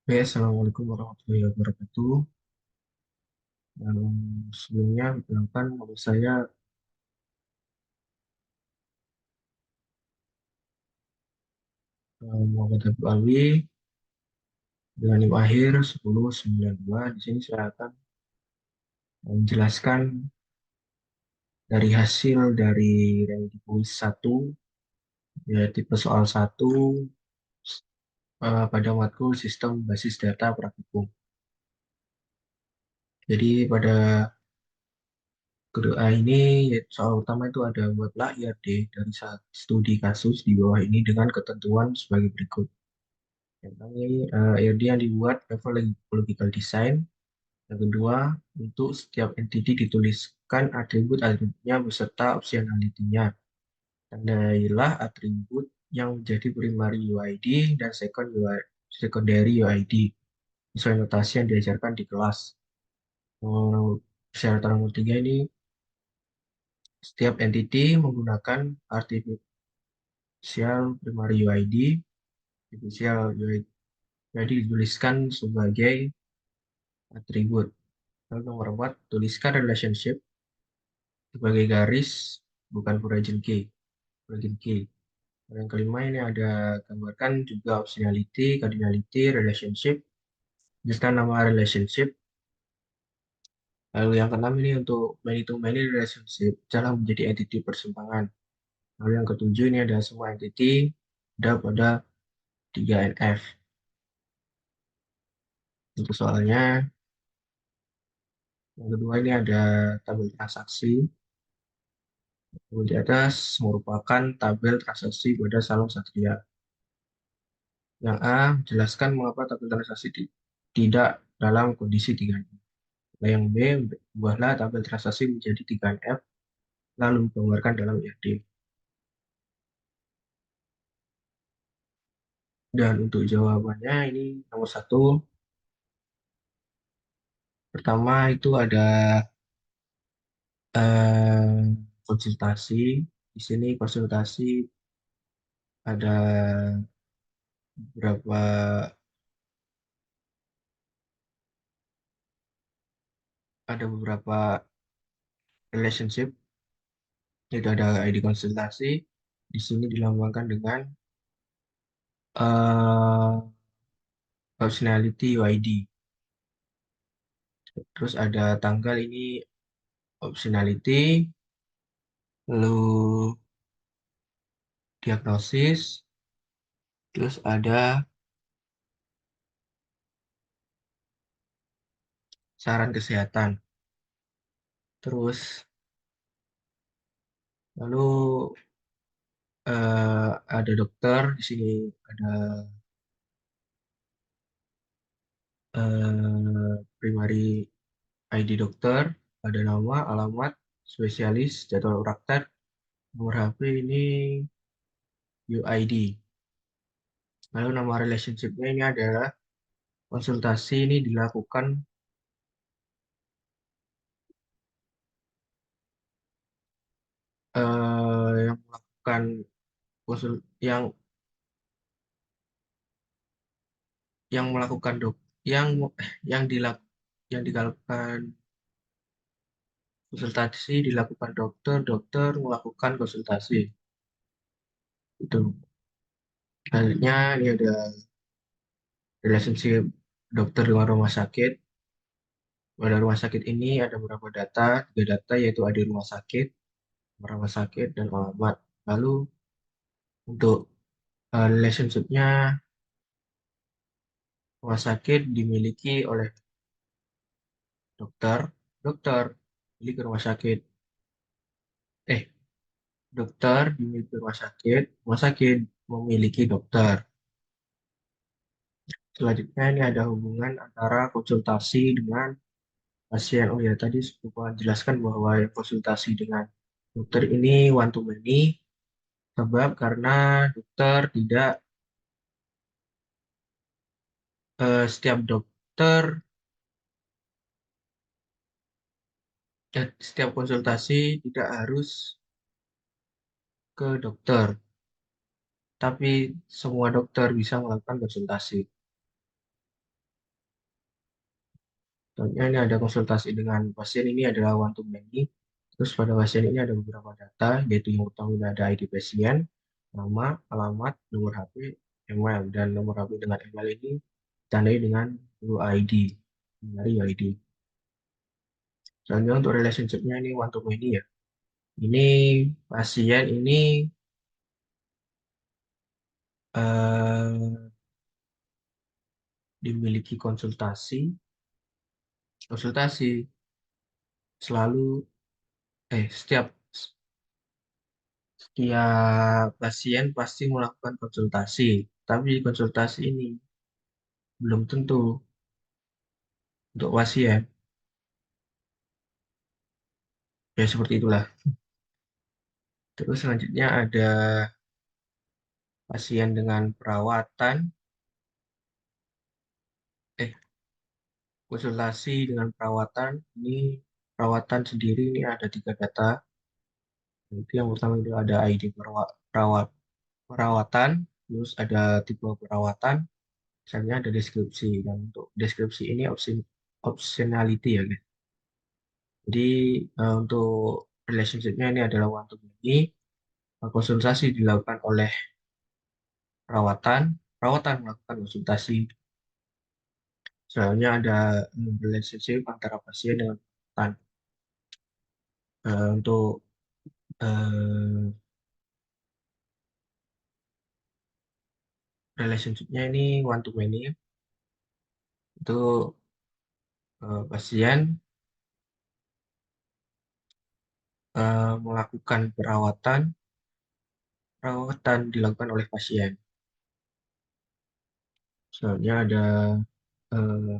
Oke, Assalamualaikum warahmatullahi wabarakatuh. Sebelumnya, perkenalkan nama saya Muhammad Habib Alwi dengan NIM akhir 1092. Di sini saya akan menjelaskan dari hasil dari Remedi Kuis 1, ya tipe soal 1 pada matkul Sistem Basis Data Praktikum. Jadi pada kedua ini, soal utama itu ada buatlah IRD dari studi kasus di bawah ini dengan ketentuan sebagai berikut. Yang pertama ini IRD yang dibuat level logical design. Yang kedua, untuk setiap entity dituliskan atribut-atributnya beserta optionality-nya. Tandailah atribut yang menjadi primary UID dan secondary UID sesuai notasi yang diajarkan di kelas. Persyaratan nomor 3 ini, setiap entity menggunakan artificial primary UID. Artificial UID dituliskan sebagai atribut. Lalu nomor 4, tuliskan relationship sebagai garis, bukan foreign key. Foreign key. Yang kelima ini ada gambarkan juga optionality, cardinality, relationship, serta nama relationship. Lalu yang keenam ini untuk many-to-many relationship, cara menjadi entity persimpangan. Lalu yang ketujuh ini ada semua entity, ada pada 3NF. Untuk soalnya, yang kedua ini ada tabel transaksi. Tabel di atas merupakan tabel transaksi pada Salam Satria. Yang A, jelaskan mengapa tabel transaksi tidak dalam kondisi 3F. Yang B, buatlah tabel transaksi menjadi 3F, lalu gambarkan dalam IRD. Dan untuk jawabannya ini nomor 1, pertama itu ada konsultasi. Di sini konsultasi ada beberapa ada beberapa relationship. Itu ada ID konsultasi. Di sini dilambangkan dengan optionality UID. Terus ada tanggal ini optionality, lalu diagnosis, terus ada saran kesehatan. Terus lalu ada dokter di sini, ada primary ID dokter, ada nama, alamat, spesialis, jadwal praktek, nomor HP ini UID. Lalu nama relationship-nya ini adalah konsultasi ini dilakukan yang melakukan konsul yang melakukan yang yang dilakukan konsultasi dilakukan dokter melakukan konsultasi. Itu. Selanjutnya ini ada relationship dokter dengan rumah sakit. Pada rumah sakit ini ada beberapa data, tiga data yaitu ada rumah sakit dan alamat. Lalu untuk relationship-nya, rumah sakit dimiliki oleh dokter, dokter milik rumah sakit. Eh, dokter dimiliki rumah sakit memiliki dokter. Selanjutnya ini ada hubungan antara konsultasi dengan pasien. Oh ya, tadi lupa jelaskan bahwa yang konsultasi dengan dokter ini one to many, sebab karena dokter tidak setiap dokter setiap konsultasi tidak harus ke dokter, tapi semua dokter bisa melakukan konsultasi. Contohnya ini ada konsultasi dengan pasien ini adalah one to many. Terus pada pasien ini ada beberapa data, yaitu yang utama ini ada ID pasien, nama, alamat, nomor HP, email, dan nomor HP dengan email ini ditandai dengan UID, dari UID. Selanjutnya untuk relationship-nya ini one to many ya. Ini pasien ini eh, dimiliki konsultasi selalu setiap setiap pasien pasti melakukan konsultasi, tapi konsultasi ini belum tentu untuk pasien. Ya seperti itulah. Terus selanjutnya ada pasien dengan perawatan, eh konsultasi dengan perawatan. Ini perawatan sendiri ini ada tiga data. Itu yang pertama itu ada ID perawatan, terus ada tipe perawatan, misalnya ada deskripsi. Dan untuk deskripsi ini optionality ya, guys. Jadi untuk relationship-nya ini adalah one to many. Konsultasi dilakukan oleh perawatan, perawatan melakukan konsultasi. Soalnya ada relationship antara pasien dengan perawatan. Untuk eh, relationship-nya ini one to many. Itu pasien melakukan perawatan, perawatan dilakukan oleh pasien. Soalnya ada eh,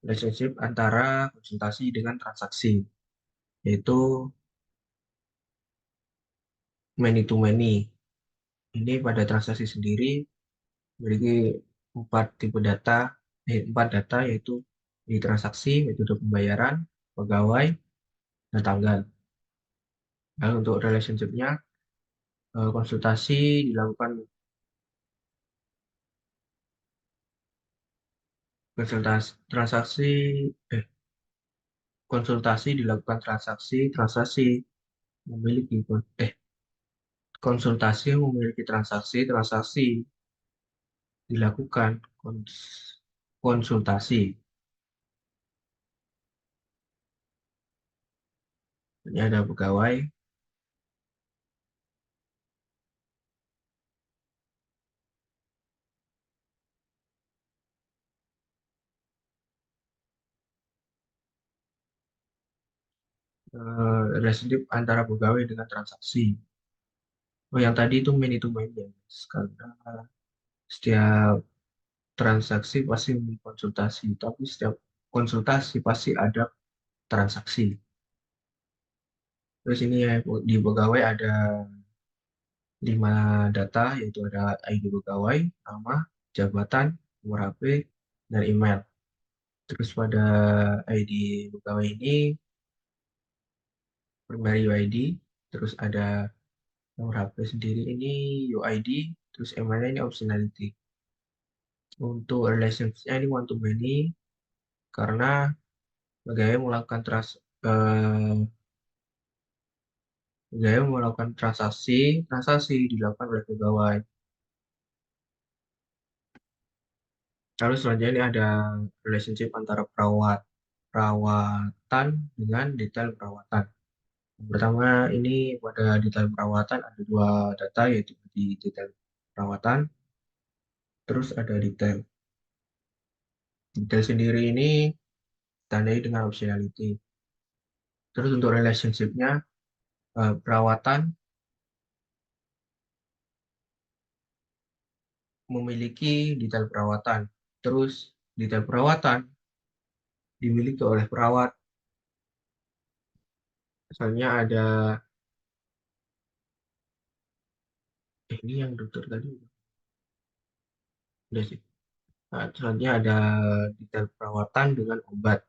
relationship antara konsultasi dengan transaksi, yaitu many to many. Ini pada transaksi sendiri memiliki empat data yaitu di transaksi, metode pembayaran, pegawai, dan tanggal. Lalu untuk relationship-nya, konsultasi dilakukan konsultasi transaksi eh konsultasi dilakukan transaksi memiliki konsultasi memiliki transaksi dilakukan konsultasi. Ini ada pegawai, relationship antara pegawai dengan transaksi. Oh, yang tadi itu many to many ya, guys. Karena setiap transaksi pasti memiliki konsultasi, tapi setiap konsultasi pasti ada transaksi. Terus ini ya, di pegawai ada 5 data, yaitu ada ID pegawai, nama, jabatan, nomor HP, dan email. Terus pada ID pegawai ini primary UID, terus ada nomor HP sendiri ini UID, terus emailnya ini optionality. Untuk relationship-nya ini one to many karena pegawai melakukan transaksi dilakukan oleh pegawai. Lalu selanjutnya ini ada relationship antara perawatan dengan detail perawatan. Yang pertama ini pada detail perawatan ada dua data yaitu di detail perawatan, terus ada detail. Detail sendiri ini tandai dengan optionality. Terus untuk relationship-nya perawatan memiliki detail perawatan. Terus detail perawatan dimiliki oleh perawat. Misalnya ada ini yang dokter tadi udah sih. Nah, selanjutnya ada detail perawatan dengan obat.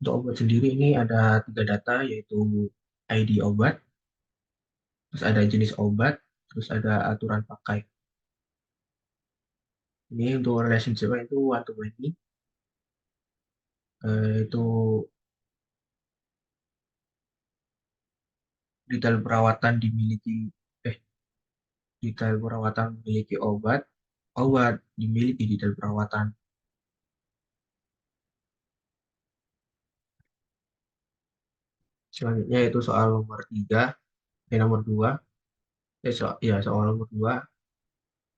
Untuk obat sendiri ini ada tiga data yaitu ID obat, terus ada jenis obat, terus ada aturan pakai. Ini untuk relationship itu one to many. Itu detail perawatan eh detail perawatan memiliki obat, obat dimiliki detail perawatan. Selanjutnya itu soal nomor 3, nomor 2, soal nomor 2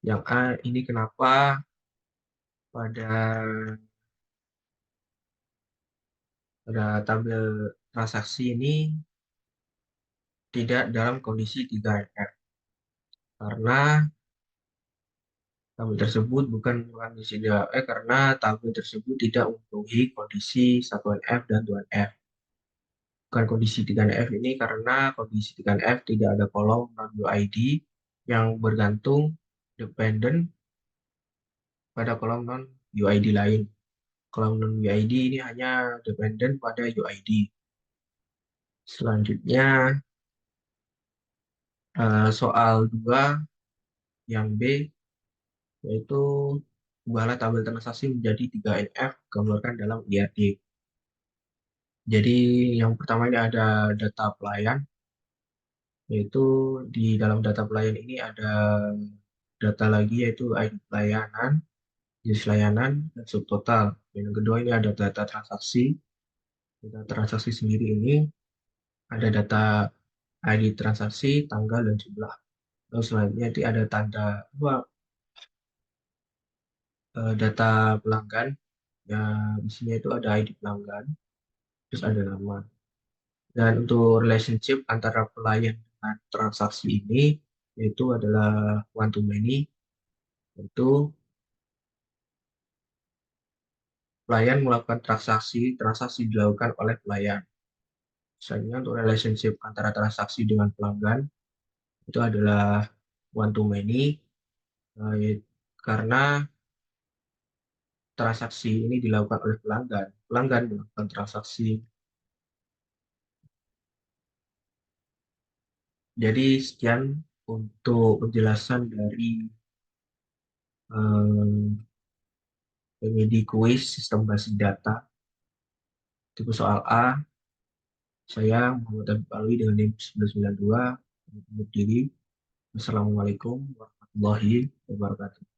yang A ini kenapa pada pada tabel transaksi ini tidak dalam kondisi 3NF karena tabel tersebut bukan kondisi karena tabel tersebut tidak memenuhi kondisi 1NF dan 2NF. Bukan kondisi 3NF ini karena kondisi 3NF tidak ada kolom non UID yang bergantung dependen pada kolom non UID lain. Kolom non UID ini hanya dependen pada UID. Selanjutnya soal 2 yang B yaitu ubahlah tabel transaksi menjadi 3NF gambarkan dalam IRD. Jadi yang pertama ini ada data pelayan, yaitu di dalam data pelayan ini ada data lagi yaitu ID pelayanan, jenis layanan, dan subtotal. Dan yang kedua ini ada data transaksi. Data transaksi sendiri ini ada data ID transaksi, tanggal, dan jumlah. Lalu selanjutnya nanti ada tanda data pelanggan. Ya, di sini itu ada ID pelanggan, terus ada nama. Dan untuk relationship antara pelayan dengan transaksi ini, yaitu adalah one to many, yaitu pelayan melakukan transaksi dilakukan oleh pelayan. Misalnya untuk relationship antara transaksi dengan pelanggan, itu adalah one to many, karena transaksi ini dilakukan oleh pelanggan. Pelanggan melakukan transaksi. Jadi sekian untuk penjelasan dari eh, PMD Quiz Sistem Basis Data tipe soal A. Saya Muhammad Habib Alwi dengan NIM 992 undur diri. Wassalamualaikum warahmatullahi wabarakatuh.